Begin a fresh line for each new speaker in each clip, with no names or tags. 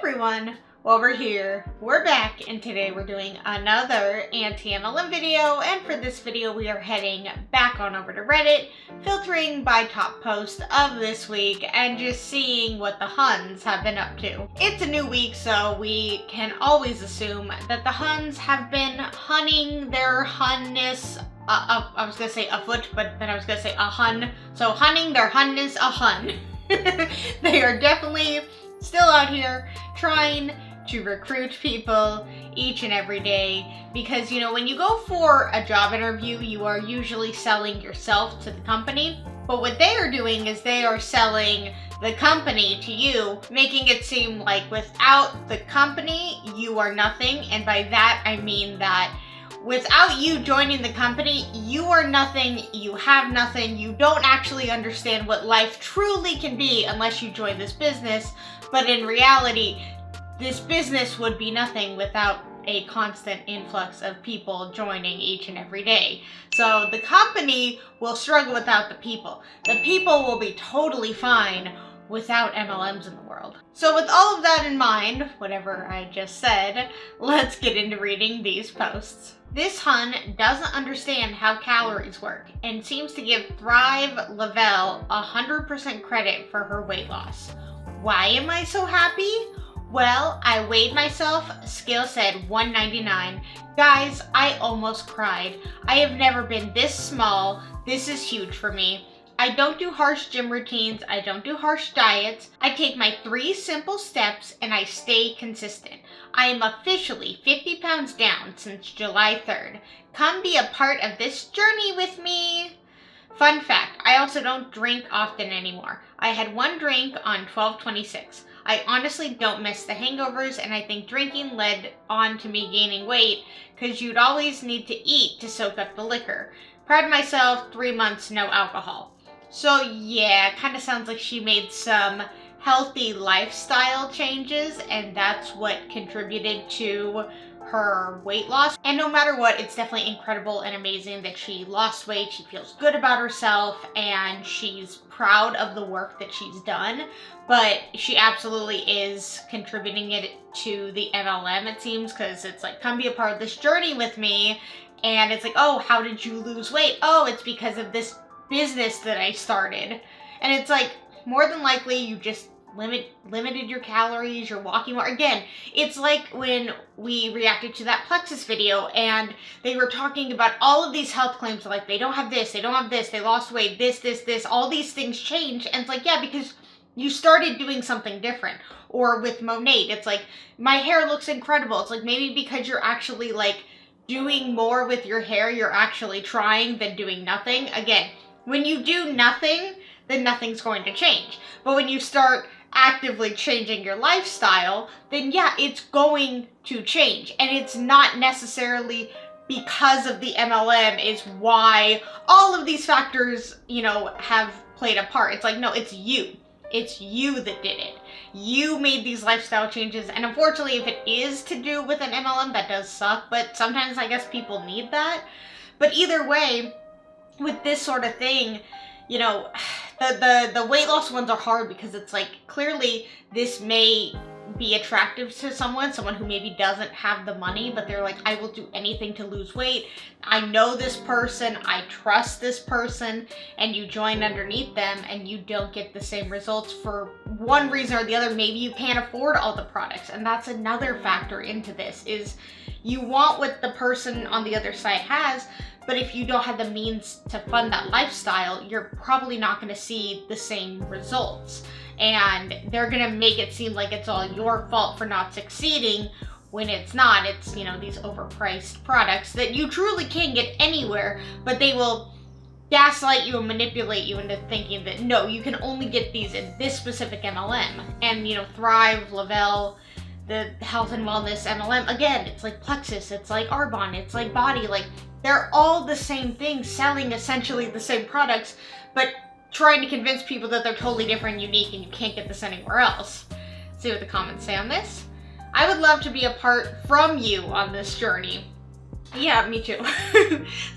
everyone, well, we're here, we're back, and today we're doing another anti-MLM video, and for this video we are heading back on over to Reddit, filtering by top post of this week, and just seeing what the HUNs have been up to. It's a new week, so we can always assume that the HUNs have been hunning their Hunness, I was gonna say afoot, but then I was gonna say a Hun, so hunning their Hunness a Hun. They are definitely still out here trying to recruit people each and every day because, you know, when you go for a job interview, you are usually selling yourself to the company. But what they are doing is they are selling the company to you, making it seem like without the company, you are nothing. And by that, I mean that without you joining the company, you are nothing, you have nothing, you don't actually understand what life truly can be unless you join this business. But in reality, this business would be nothing without a constant influx of people joining each and every day. So the company will struggle without the people. The people will be totally fine without MLMs in the world. So with all of that in mind, whatever I just said, let's get into reading these posts. This Hun doesn't understand how calories work and seems to give Thrive Lavelle 100% credit for her weight loss. Why am I so happy? Well, I weighed myself, scale said 199. Guys, I almost cried. I have never been this small. This is huge for me. I don't do harsh gym routines. I don't do harsh diets. I take my 3 simple steps and I stay consistent. I am officially 50 pounds down since July 3rd. Come be a part of this journey with me. Fun fact, I also don't drink often anymore. I had 1 drink on 12/26. I honestly don't miss the hangovers, and I think drinking led on to me gaining weight because you'd always need to eat to soak up the liquor. Proud of myself, 3 months, no alcohol. So yeah, kind of sounds like she made some healthy lifestyle changes, and that's what contributed to her weight loss. And no matter what, it's definitely incredible and amazing that she lost weight, she feels good about herself, and she's proud of the work that she's done. But she absolutely is contributing it to the MLM, it seems, because it's like, come be a part of this journey with me. And it's like, oh, how did you lose weight? Oh, it's because of this business that I started. And it's like, more than likely you just limited your calories, you're walking more. Again, it's like when we reacted to that Plexus video and they were talking about all of these health claims, like they don't have this, they don't have this, they lost weight, this, all these things change. And it's like, yeah, because you started doing something different. Or with Monate, it's like, my hair looks incredible. It's like, maybe because you're actually like doing more with your hair, you're actually trying than doing nothing. Again, when you do nothing, then nothing's going to change. But when you start actively changing your lifestyle, then yeah, it's going to change. And it's not necessarily because of the MLM is why all of these factors, you know, have played a part. It's like, no, it's you. It's you that did it. You made these lifestyle changes. And unfortunately, if it is to do with an MLM, that does suck. But sometimes I guess people need that. But either way, with this sort of thing, you know, the weight loss ones are hard because it's like, clearly this may be attractive to someone who maybe doesn't have the money, but they're like, I will do anything to lose weight. I know this person, I trust this person, and you join underneath them and you don't get the same results for one reason or the other. Maybe you can't afford all the products, and that's another factor into this, is you want what the person on the other side has, but if you don't have the means to fund that lifestyle, you're probably not going to see the same results. And they're going to make it seem like it's all your fault for not succeeding when it's not. It's, you know, these overpriced products that you truly can get anywhere, but they will gaslight you and manipulate you into thinking that, no, you can only get these in this specific MLM. And, you know, Thrive, Lavelle, the health and wellness MLM, again, it's like Plexus, it's like Arbonne, it's like Body, like they're all the same thing, selling essentially the same products, but trying to convince people that they're totally different and unique and you can't get this anywhere else. See what the comments say on this. I would love to be a part from you on this journey. Yeah, me too.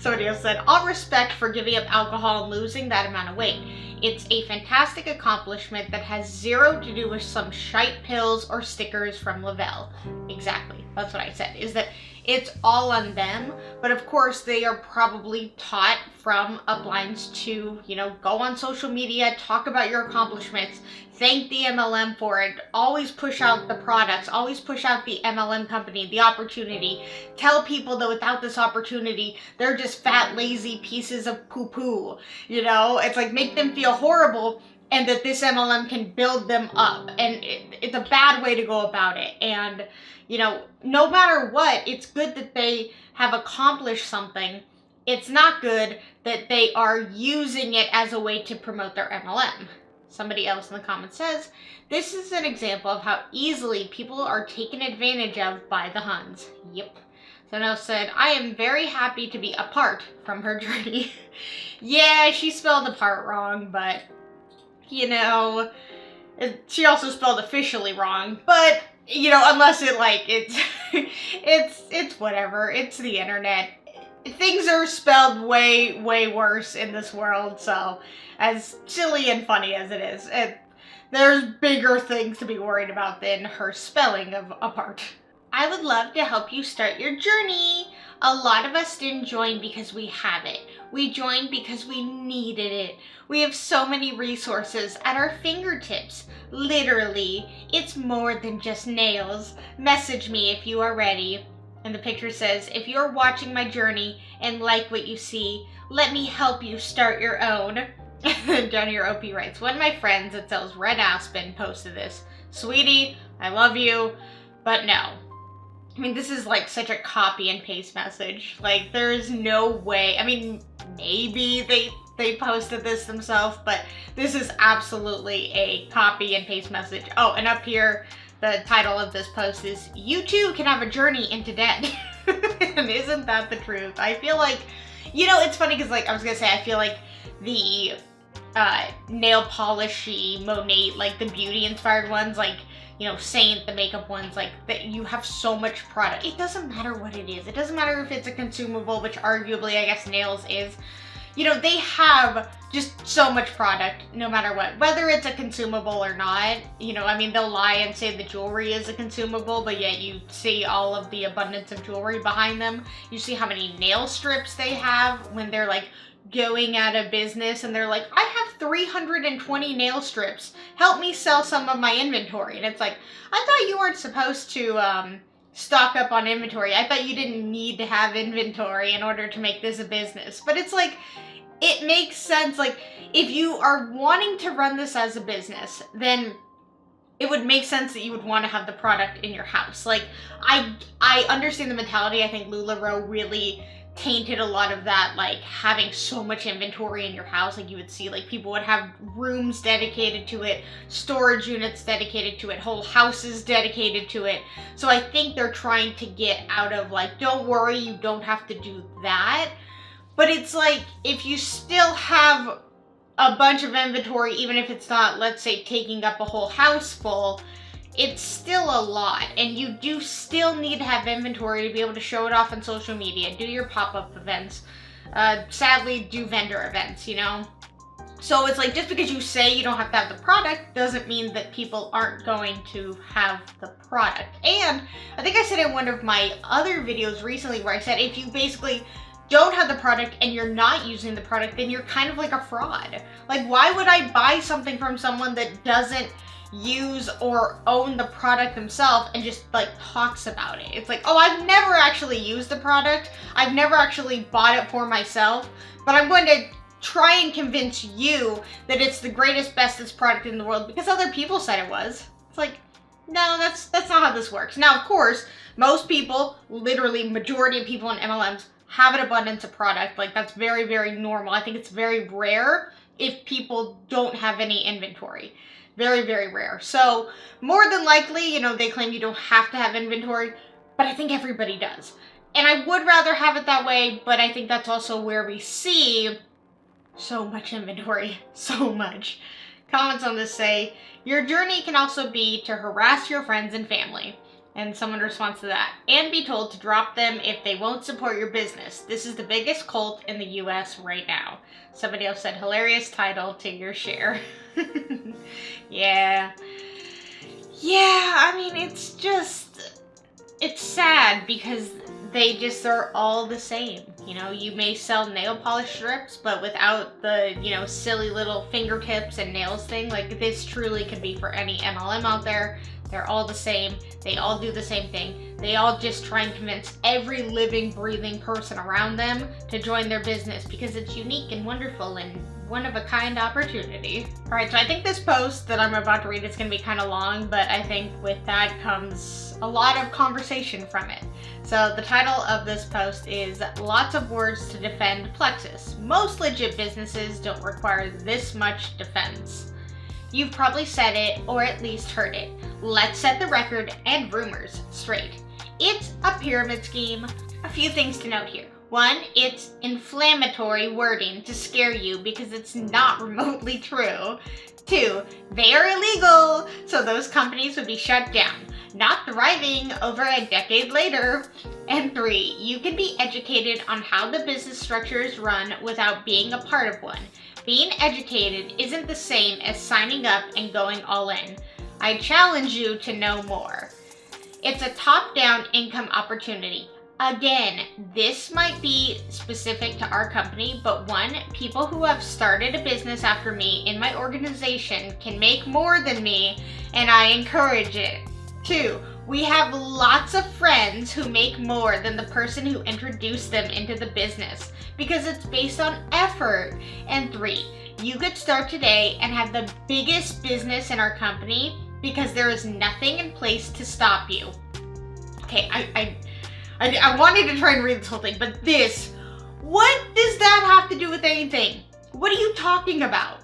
Somebody else said, all respect for giving up alcohol and losing that amount of weight. It's a fantastic accomplishment that has zero to do with some shite pills or stickers from Lavelle. Exactly. That's what I said, is that it's all on them. But of course, they are probably taught from uplines to, you know, go on social media, talk about your accomplishments, thank the MLM for it, always push out the products, always push out the MLM company, the opportunity. Tell people that without this opportunity, they're just fat, lazy pieces of poo-poo. You know, it's like make them feel horrible, and that this MLM can build them up. And it's a bad way to go about it. And, you know, no matter what, it's good that they have accomplished something. It's not good that they are using it as a way to promote their MLM. Somebody else in the comments says, this is an example of how easily people are taken advantage of by the HUNs. Yep. Someone else said, I am very happy to be apart from her journey. Yeah, she spelled apart wrong, but, you know, she also spelled officially wrong. But, you know, unless it, like, it's whatever. It's the internet. Things are spelled way, way worse in this world, so as silly and funny as it is, there's bigger things to be worried about than her spelling of apart. I would love to help you start your journey. A lot of us didn't join because we have it. We joined because we needed it. We have so many resources at our fingertips. Literally, it's more than just nails. Message me if you are ready. And the picture says, if you're watching my journey and like what you see, let me help you start your own. Down here, OP writes, one of my friends that sells Red Aspen posted this. Sweetie, I love you, but no. I mean, this is like such a copy and paste message. Like, there's no way. I mean, maybe they posted this themselves, but this is absolutely a copy and paste message. Oh, and up here, the title of this post is, you too can have a journey into debt. And isn't that the truth? I feel like, you know, it's funny because, like, I was gonna say, I feel like the nail polishy, Monet, like the beauty inspired ones, like, you know, Saint, the makeup ones, like, that you have so much product. It doesn't matter what it is. It doesn't matter if it's a consumable, which arguably, I guess, nails is. You know, they have just so much product, no matter what. Whether it's a consumable or not, you know, I mean, they'll lie and say the jewelry is a consumable, but yet you see all of the abundance of jewelry behind them. You see how many nail strips they have when they're, like, going out of business, and they're like, I have 320 nail strips. Help me sell some of my inventory. And it's like, I thought you weren't supposed to, stock up on inventory. I thought you didn't need to have inventory in order to make this a business. But it's like, it makes sense. Like, if you are wanting to run this as a business, then it would make sense that you would want to have the product in your house. Like, I understand the mentality. I think LuLaRoe really tainted a lot of that, like having so much inventory in your house. Like, you would see, like, people would have rooms dedicated to it, storage units dedicated to it, whole houses dedicated to it. So I think they're trying to get out of, like, don't worry, you don't have to do that. But it's like, if you still have a bunch of inventory, even if it's not, let's say, taking up a whole house full, it's still a lot, and you do still need to have inventory to be able to show it off on social media, do your pop-up events, sadly do vendor events, you know? So it's like, just because you say you don't have to have the product doesn't mean that people aren't going to have the product. And I think I said in one of my other videos recently where I said, if you basically don't have the product and you're not using the product, then you're kind of like a fraud. Like, why would I buy something from someone that doesn't use or own the product themselves and just, like, talks about it? It's like, oh, I've never actually used the product, I've never actually bought it for myself, but I'm going to try and convince you that it's the greatest, bestest product in the world because other people said it was. It's like, no, that's not how this works. Now, of course, most people, literally majority of people in MLMs, have an abundance of product. Like, that's very, very normal. I think it's very rare if people don't have any inventory. Very, very rare. So more than likely, you know, they claim you don't have to have inventory, but I think everybody does. And I would rather have it that way, but I think that's also where we see so much inventory, so much. Comments on this say, your journey can also be to harass your friends and family. And someone responds to that. And be told to drop them if they won't support your business. This is the biggest cult in the US right now. Somebody else said, hilarious title to your share. Yeah. Yeah, I mean, it's sad because they just are all the same. You know, you may sell nail polish strips, but without the, silly little fingertips and nails thing. Like, this truly could be for any MLM out there. They're all the same. They all do the same thing. They all just try and convince every living, breathing person around them to join their business because it's unique and wonderful and one-of-a-kind opportunity. All right, so I think this post that I'm about to read is going to be kind of long, but I think with that comes a lot of conversation from it. So the title of this post is Lots of Words to Defend Plexus. Most legit businesses don't require this much defense. You've probably said it, or at least heard it. Let's set the record and rumors straight. It's a pyramid scheme. A few things to note here. 1, it's inflammatory wording to scare you because it's not remotely true. 2, they are illegal, so those companies would be shut down, not thriving over a decade later. And 3, you can be educated on how the business structure is run without being a part of one. Being educated isn't the same as signing up and going all in. I challenge you to know more. It's a top-down income opportunity. Again, this might be specific to our company, but 1, people who have started a business after me in my organization can make more than me, and I encourage it. 2, we have lots of friends who make more than the person who introduced them into the business because it's based on effort. And 3, you could start today and have the biggest business in our company because there is nothing in place to stop you. Okay, I wanted to try and read this whole thing, but what does that have to do with anything? What are you talking about?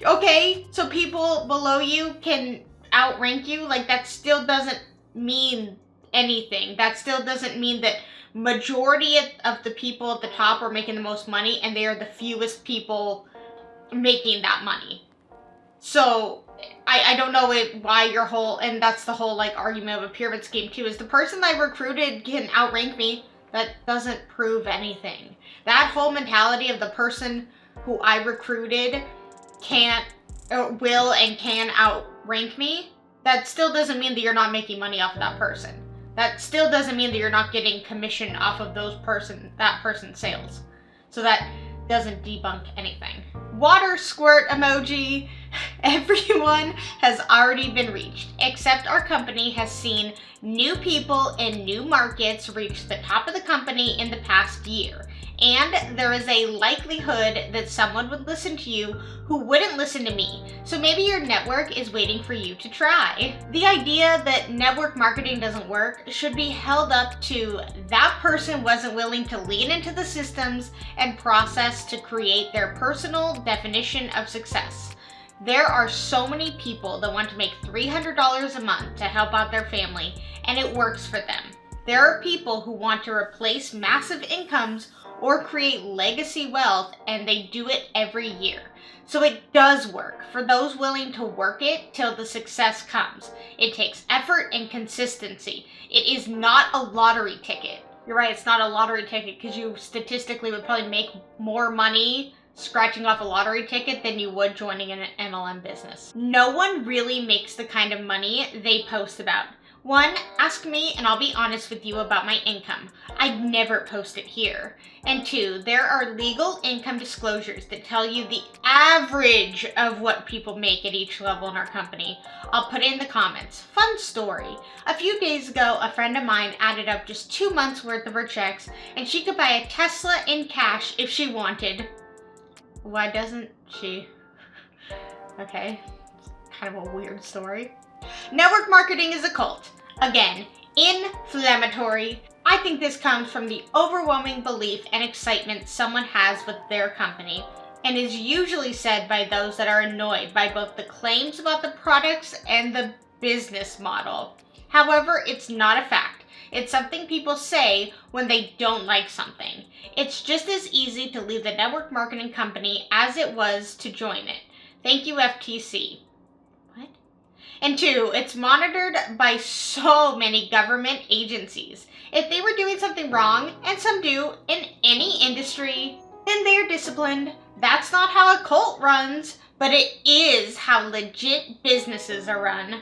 Okay, so people below you can outrank you? Like, that still doesn't mean anything. That still doesn't mean that majority of the people at the top are making the most money and they are the fewest people making that money. So I don't know why your whole, and that's the whole like argument of a pyramid scheme too, is the person I recruited can outrank me. That doesn't prove anything. That whole mentality of the person who I recruited will and can outrank me, that still doesn't mean that you're not making money off of that person. That still doesn't mean that you're not getting commission off of that person's sales. So that doesn't debunk anything. Water squirt emoji. Everyone has already been reached, except our company has seen new people in new markets reach the top of the company in the past year. And there is a likelihood that someone would listen to you who wouldn't listen to me. So maybe your network is waiting for you to try. The idea that network marketing doesn't work should be held up to that person wasn't willing to lean into the systems and process to create their personal definition of success. There are so many people that want to make $300 a month to help out their family, and it works for them. There are people who want to replace massive incomes or create legacy wealth, and they do it every year. So it does work for those willing to work it till the success comes. It takes effort and consistency. It is not a lottery ticket. You're right, it's not a lottery ticket because you statistically would probably make more money scratching off a lottery ticket than you would joining an MLM business. No one really makes the kind of money they post about. 1, ask me and I'll be honest with you about my income. I'd never post it here. And 2, there are legal income disclosures that tell you the average of what people make at each level in our company. I'll put it in the comments. Fun story. A few days ago, a friend of mine added up just 2 months worth of her checks and she could buy a Tesla in cash if she wanted. Why doesn't she? Okay, it's kind of a weird story. Network marketing is a cult. Again, inflammatory. I think this comes from the overwhelming belief and excitement someone has with their company, and is usually said by those that are annoyed by both the claims about the products and the business model. However, it's not a fact. It's something people say when they don't like something. It's just as easy to leave the network marketing company as it was to join it. Thank you, FTC. What? And 2, it's monitored by so many government agencies. If they were doing something wrong, and some do in any industry, then they're disciplined. That's not how a cult runs, but it is how legit businesses are run.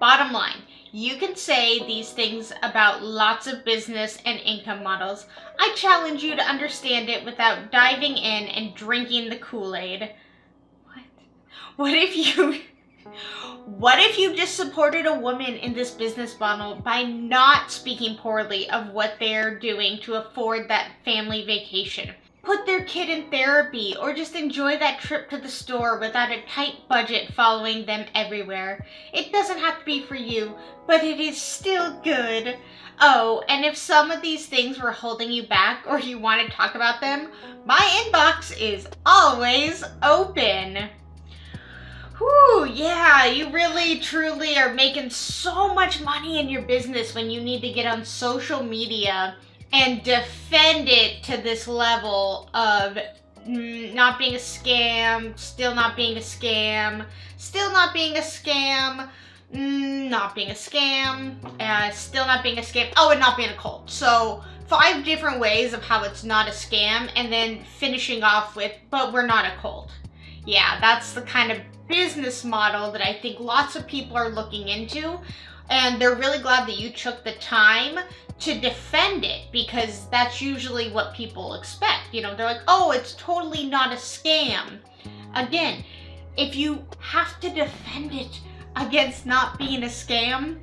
Bottom line, you can say these things about lots of business and income models. I challenge you to understand it without diving in and drinking the Kool-Aid. What if you just supported a woman in this business model by not speaking poorly of what they're doing to afford that family vacation? Put their kid in therapy, or just enjoy that trip to the store without a tight budget following them everywhere. It doesn't have to be for you, but it is still good. Oh, and if some of these things were holding you back or you want to talk about them, my inbox is always open. Whew, yeah, you really truly are making so much money in your business when you need to get on social media and defend it to this level of not being a scam, still not being a scam, still not being a scam, not being a scam, still not being a scam, oh, and not being a cult. So 5 different ways of how it's not a scam, and then finishing off with, but we're not a cult. Yeah, that's the kind of business model that I think lots of people are looking into, and they're really glad that you took the time to defend it, because that's usually what people expect. You know, they're like, oh, it's totally not a scam. Again, if you have to defend it against not being a scam,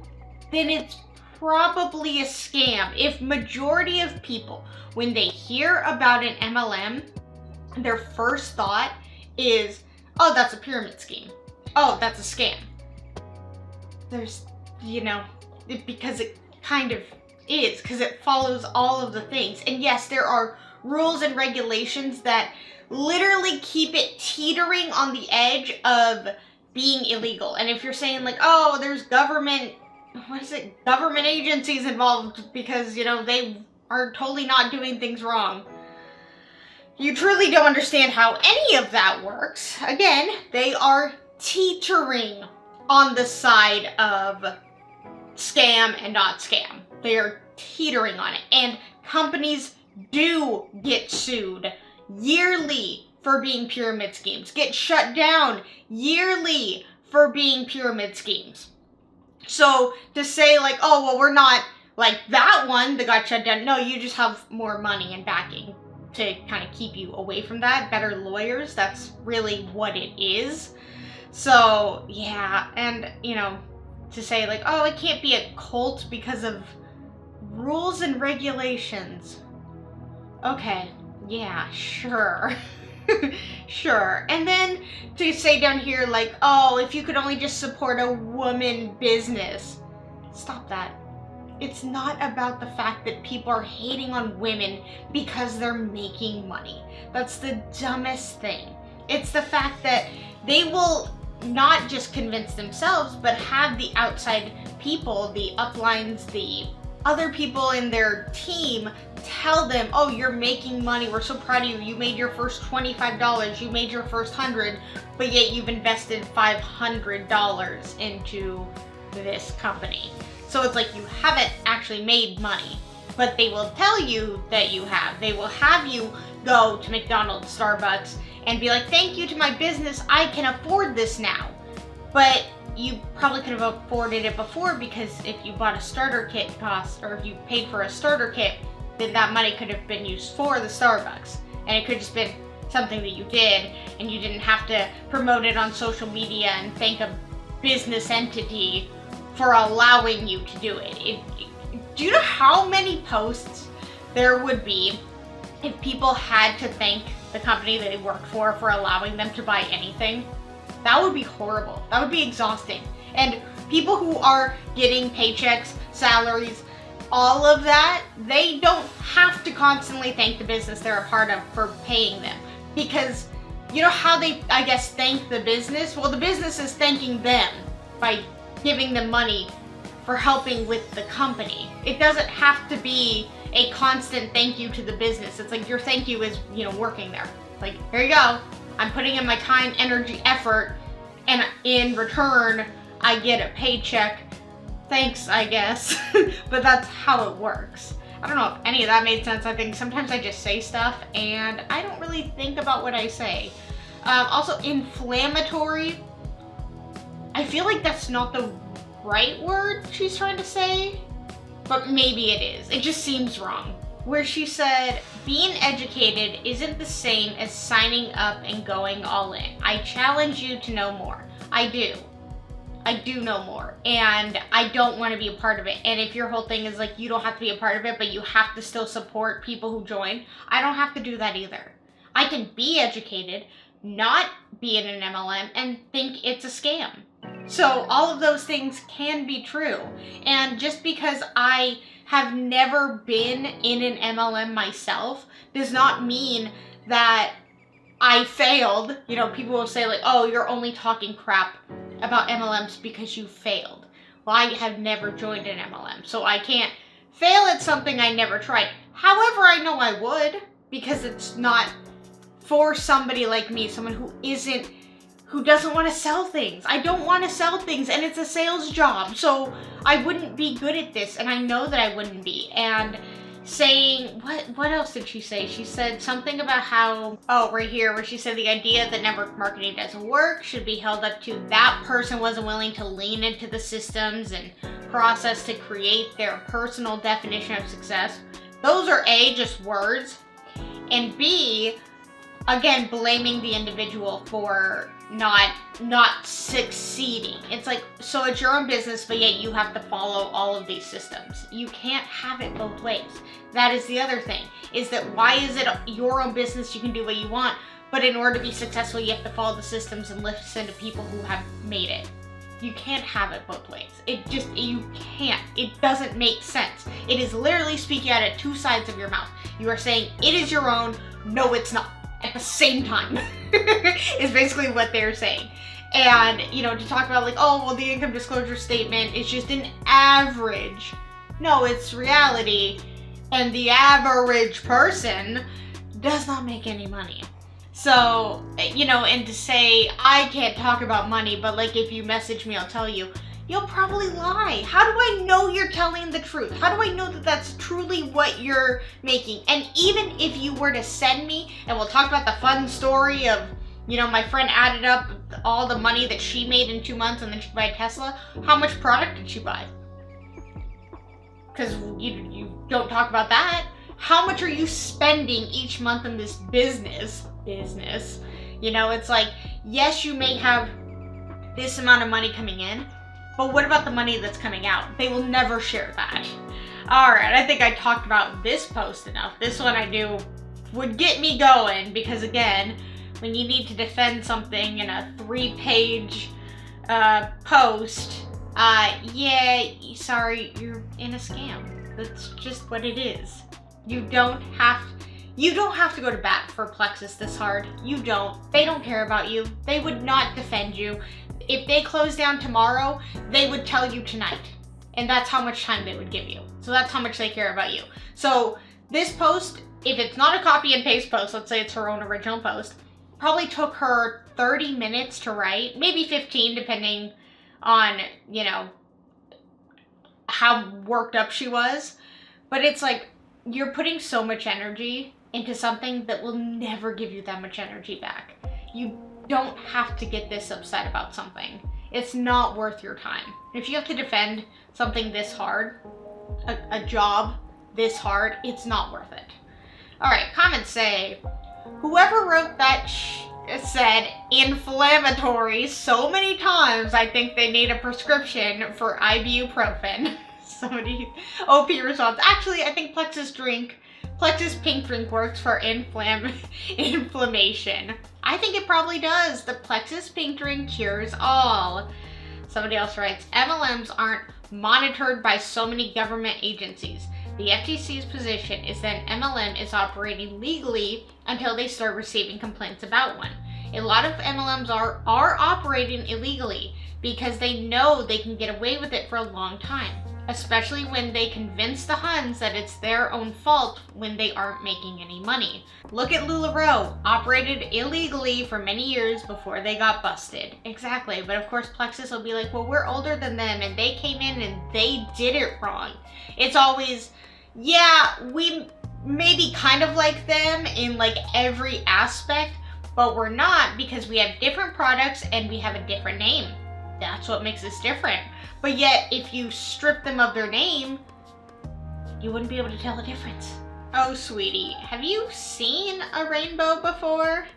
then it's probably a scam. If majority of people, when they hear about an MLM, their first thought is, oh, that's a pyramid scheme. Oh, that's a scam. There's, because it kind of is, because it follows all of the things. And yes, there are rules and regulations that literally keep it teetering on the edge of being illegal. And if you're saying like, oh, there's government agencies involved because, they are totally not doing things wrong, you truly don't understand how any of that works. Again, they are teetering on the side of scam and not scam. They are teetering on it. And companies do get sued yearly for being pyramid schemes, get shut down yearly for being pyramid schemes. So to say like, oh, well, we're not like that one that got shut down. No, you just have more money and backing to kind of keep you away from that. Better lawyers, that's really what it is. So yeah, and to say like, oh, it can't be a cult because of rules and regulations. Okay, yeah, sure. Sure. And then to say down here like, oh, if you could only just support a woman business. Stop that. It's not about the fact that people are hating on women because they're making money. That's the dumbest thing. It's the fact that they will not just convince themselves, but have the outside people, the uplines, the other people in their team tell them, oh, you're making money, we're so proud of you, you made your first $25, you made your first $100, but yet you've invested $500 into this company. So it's like you haven't actually made money, but they will tell you that you have. They will have you go to McDonald's, Starbucks, and be like, thank you to my business, I can afford this now. But you probably could have afforded it before, because if you bought a starter kit cost, or if you paid for a starter kit, then that money could have been used for the Starbucks. And it could have just been something that you did, and you didn't have to promote it on social media and thank a business entity for allowing you to do it. Do you know how many posts there would be if people had to thank the company they work for allowing them to buy anything? That would be horrible. That would be exhausting. And people who are getting paychecks, salaries, all of that, they don't have to constantly thank the business they're a part of for paying them. Because you know how they, I guess, thank the business? Well, the business is thanking them by giving them money for helping with the company. It doesn't have to be a constant thank you to the business. It's like your thank you is, working there. Like, here you go. I'm putting in my time, energy, effort, and in return, I get a paycheck. Thanks, I guess. But that's how it works. I don't know if any of that made sense. I think sometimes I just say stuff and I don't really think about what I say. Also, inflammatory. I feel like that's not the right word she's trying to say, but maybe it is. It just seems wrong. Where she said, being educated isn't the same as signing up and going all in. I challenge you to know more. I do know more, and I don't want to be a part of it. And if your whole thing is like, you don't have to be a part of it, but you have to still support people who join, I don't have to do that either. I can be educated, not be in an MLM, and think it's a scam. So all of those things can be true. And just because I have never been in an MLM myself does not mean that I failed. You know, people will say like, oh, you're only talking crap about MLMs because you failed. Well, I have never joined an MLM, so I can't fail at something I never tried. However, I know I would, because it's not for somebody like me, someone who doesn't want to sell things. I don't want to sell things, and it's a sales job, so I wouldn't be good at this, and I know that I wouldn't be. And saying, what else did she say? She said something about how, oh, right here, where she said the idea that network marketing doesn't work should be held up to that person wasn't willing to lean into the systems and process to create their personal definition of success. Those are A, just words, and B, again, blaming the individual for not succeeding. It's like, so it's your own business, but yet you have to follow all of these systems. You can't have it both ways. That is the other thing, is that why is it your own business, you can do what you want, but in order to be successful, you have to follow the systems and listen to people who have made it. You can't have it both ways. You can't. It doesn't make sense. It is literally speaking out of two sides of your mouth. You are saying, it is your own, no it's not, at the same time, is basically what they're saying. And, you know, to talk about like, oh, well, the income disclosure statement is just an average. No, it's reality. And the average person does not make any money. So, you know, and to say, I can't talk about money, but like if you message me, I'll tell you, you'll probably lie. How do I know you're telling the truth? How do I know that that's truly what you're making? And even if you were to send me, and we'll talk about the fun story of, you know, my friend added up all the money that she made in 2 months and then she could buy a Tesla. How much product did she buy? Because you don't talk about that. How much are you spending each month in this business? You know, it's like, yes, you may have this amount of money coming in, but what about the money that's coming out? They will never share that. All right, I think I talked about this post enough. This one I knew would get me going because, again, when you need to defend something in a 3-page post, yeah, sorry, you're in a scam. That's just what it is. You don't have to go to bat for Plexus this hard. You don't. They don't care about you. They would not defend you. If they close down tomorrow, they would tell you tonight. And that's how much time they would give you. So that's how much they care about you. So this post, if it's not a copy and paste post, let's say it's her own original post, probably took her 30 minutes to write, maybe 15, depending on, you know, how worked up she was. But it's like, you're putting so much energy into something that will never give you that much energy back. You don't have to get this upset about something. It's not worth your time. If you have to defend something this hard, a job this hard, it's not worth it. All right, comments say, whoever wrote that said inflammatory so many times, I think they need a prescription for ibuprofen. Somebody, OP response, actually, I think Plexus pink drink works for inflammation. I think it probably does. The Plexus pink drink cures all. Somebody else writes, MLMs aren't monitored by so many government agencies. The FTC's position is that MLM is operating legally until they start receiving complaints about one. A lot of MLMs are operating illegally because they know they can get away with it for a long time. especially when they convince the Huns that it's their own fault when they aren't making any money. Look at LuLaRoe, operated illegally for many years before they got busted. Exactly, but of course Plexus will be like, well, we're older than them and they came in and they did it wrong. It's always, yeah, we may be kind of like them in like every aspect, but we're not, because we have different products and we have a different name. That's what makes us different. But yet, if you strip them of their name, you wouldn't be able to tell the difference. Oh, sweetie, have you seen a rainbow before?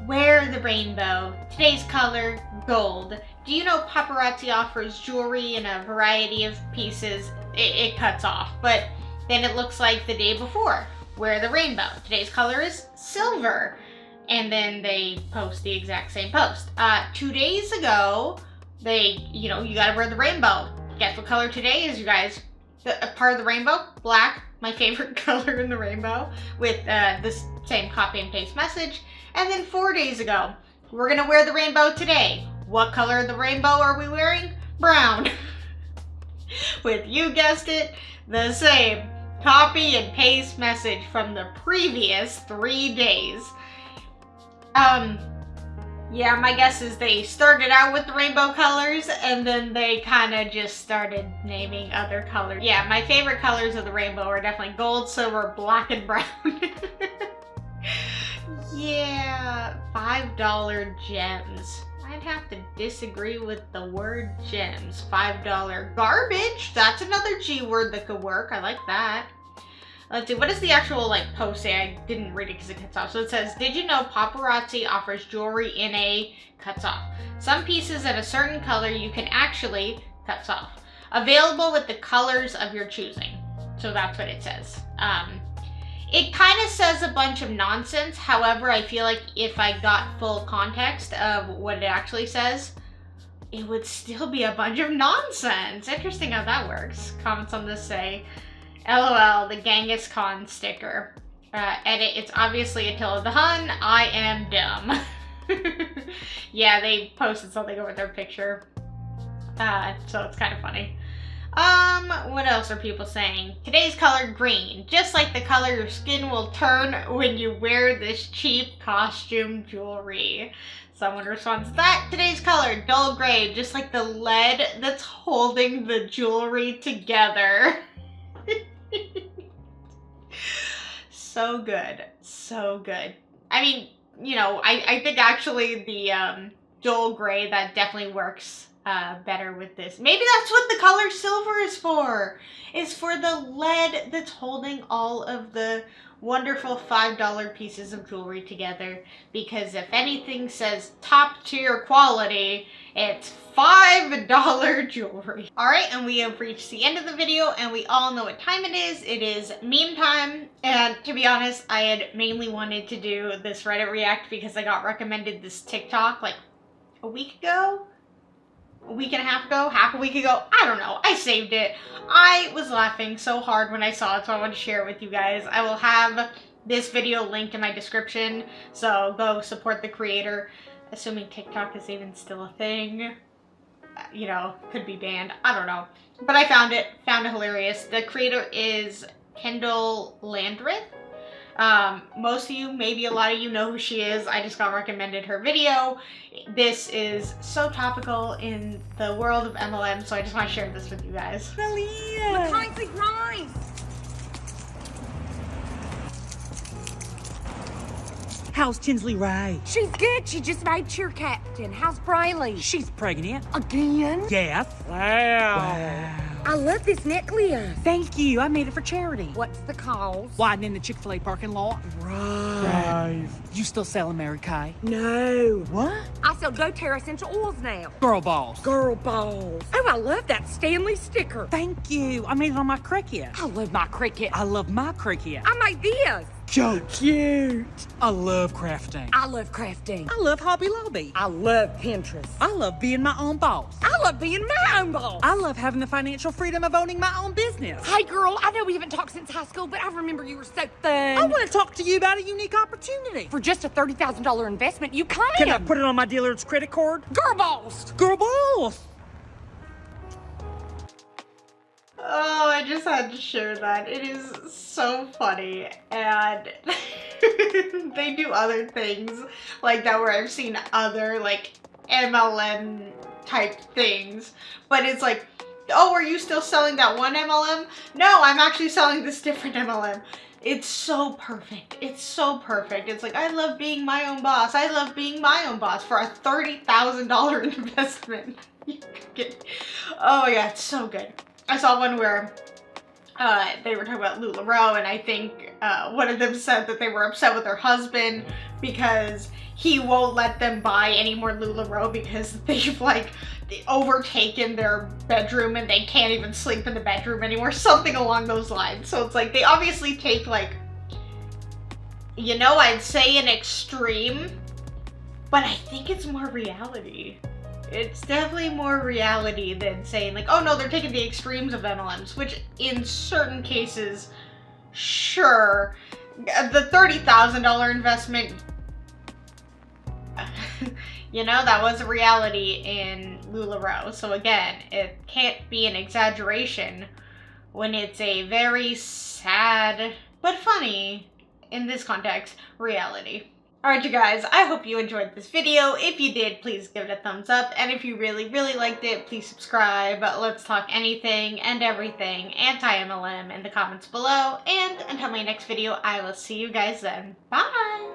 Wear the rainbow. Today's color, gold. Do you know paparazzi offers jewelry in a variety of pieces? It cuts off, but then it looks like the day before. Wear the rainbow. Today's color is silver. And then they post the exact same post. 2 days ago, you gotta wear the rainbow. Guess what color today is, you guys? Part of the rainbow, black, my favorite color in the rainbow, with this same copy and paste message. And then 4 days ago, we're gonna wear the rainbow today. What color of the rainbow are we wearing? Brown. With, you guessed it, the same copy and paste message from the previous 3 days. Yeah, my guess is they started out with the rainbow colors and then they kind of just started naming other colors. Yeah, my favorite colors of the rainbow are definitely gold, silver, black, and brown. Yeah, $5 gems. I'd have to disagree with the word gems. $5 garbage. That's another G word that could work. I like that. Let's see, what does the actual post say? I didn't read it because it cuts off. So it says, did you know paparazzi offers jewelry in a, cuts off. Some pieces at a certain color you can actually, cuts off. Available with the colors of your choosing. So that's what it says. It kind of says a bunch of nonsense. However, I feel like if I got full context of what it actually says, it would still be a bunch of nonsense. Interesting how that works. Comments on this say, LOL, the Genghis Khan sticker. Edit, it's obviously Attila the Hun. I am dumb. Yeah, they posted something over their picture. So it's kind of funny. What else are people saying? Today's color, green. Just like the color your skin will turn when you wear this cheap costume jewelry. Someone responds to that. Today's color, dull gray. Just like the lead that's holding the jewelry together. So good. So good. I mean, I think actually the dull gray, that definitely works better with this. Maybe that's what the color silver is for. It's for the lead that's holding all of the wonderful $5 pieces of jewelry together. Because if anything says top tier quality, it's $5 jewelry. Alright, and we have reached the end of the video, and we all know what time it is. It is meme time, and to be honest, I had mainly wanted to do this Reddit React because I got recommended this TikTok like a week ago? A week and a half ago? Half a week ago? I don't know. I saved it. I was laughing so hard when I saw it, so I wanted to share it with you guys. I will have this video linked in my description, so go support the creator. Assuming TikTok is even still a thing. Could be banned. I don't know. But I found it hilarious. The creator is Kendall Landreth. Most of you, maybe a lot of you know who she is. I just got recommended her video. This is so topical in the world of MLM, so I just want to share this with you guys.
Malia! Mackenzie's nice! How's Tinsley Ray?
She's good. She just made cheer captain. How's Braylee?
She's pregnant.
Again?
Yes. Wow.
I love this necklace.
Thank you. I made it for charity.
What's the cause?
Widening the Chick-fil-A parking lot.
Right.
You still selling Mary Kay?
No.
What?
I sell doTERRA essential oils now.
Girl balls.
Girl balls. Oh, I love that Stanley sticker.
Thank you. I made it on my Cricut.
I love my Cricut.
I love my Cricut.
I made this.
So cute. I love crafting.
I love crafting.
I love Hobby Lobby.
I love Pinterest.
I love being my own boss.
I love being my own boss.
I love having the financial freedom of owning my own business.
Hey girl, I know we haven't talked since high school, but I remember you were so fun.
I want to talk to you about a unique opportunity.
For just a $30,000 investment, you can.
Can I put it on my dealer's credit card?
Girl boss.
Girl boss.
just had to share that. It is so funny, and they do other things like that where I've seen other like MLM type things, but it's like, oh, are you still selling that one MLM? No, I'm actually selling this different MLM. It's so perfect. It's so perfect. It's like, I love being my own boss. I love being my own boss for a $30,000 investment. Oh yeah, it's so good. I saw one where they were talking about LuLaRoe, and I think one of them said that they were upset with their husband because he won't let them buy any more LuLaRoe because they've like overtaken their bedroom and they can't even sleep in the bedroom anymore, something along those lines. So it's like they obviously take like, you know, I'd say an extreme, but I think it's more reality. It's definitely more reality than saying like, oh no, they're taking the extremes of MLMs, which in certain cases, sure, the $30,000 investment, you know, that was a reality in LuLaRoe. So again, it can't be an exaggeration when it's a very sad, but funny, in this context, reality. Alright you guys, I hope you enjoyed this video. If you did, please give it a thumbs up. And if you really, really liked it, please subscribe. Let's talk anything and everything anti-MLM in the comments below. And until my next video, I will see you guys then. Bye!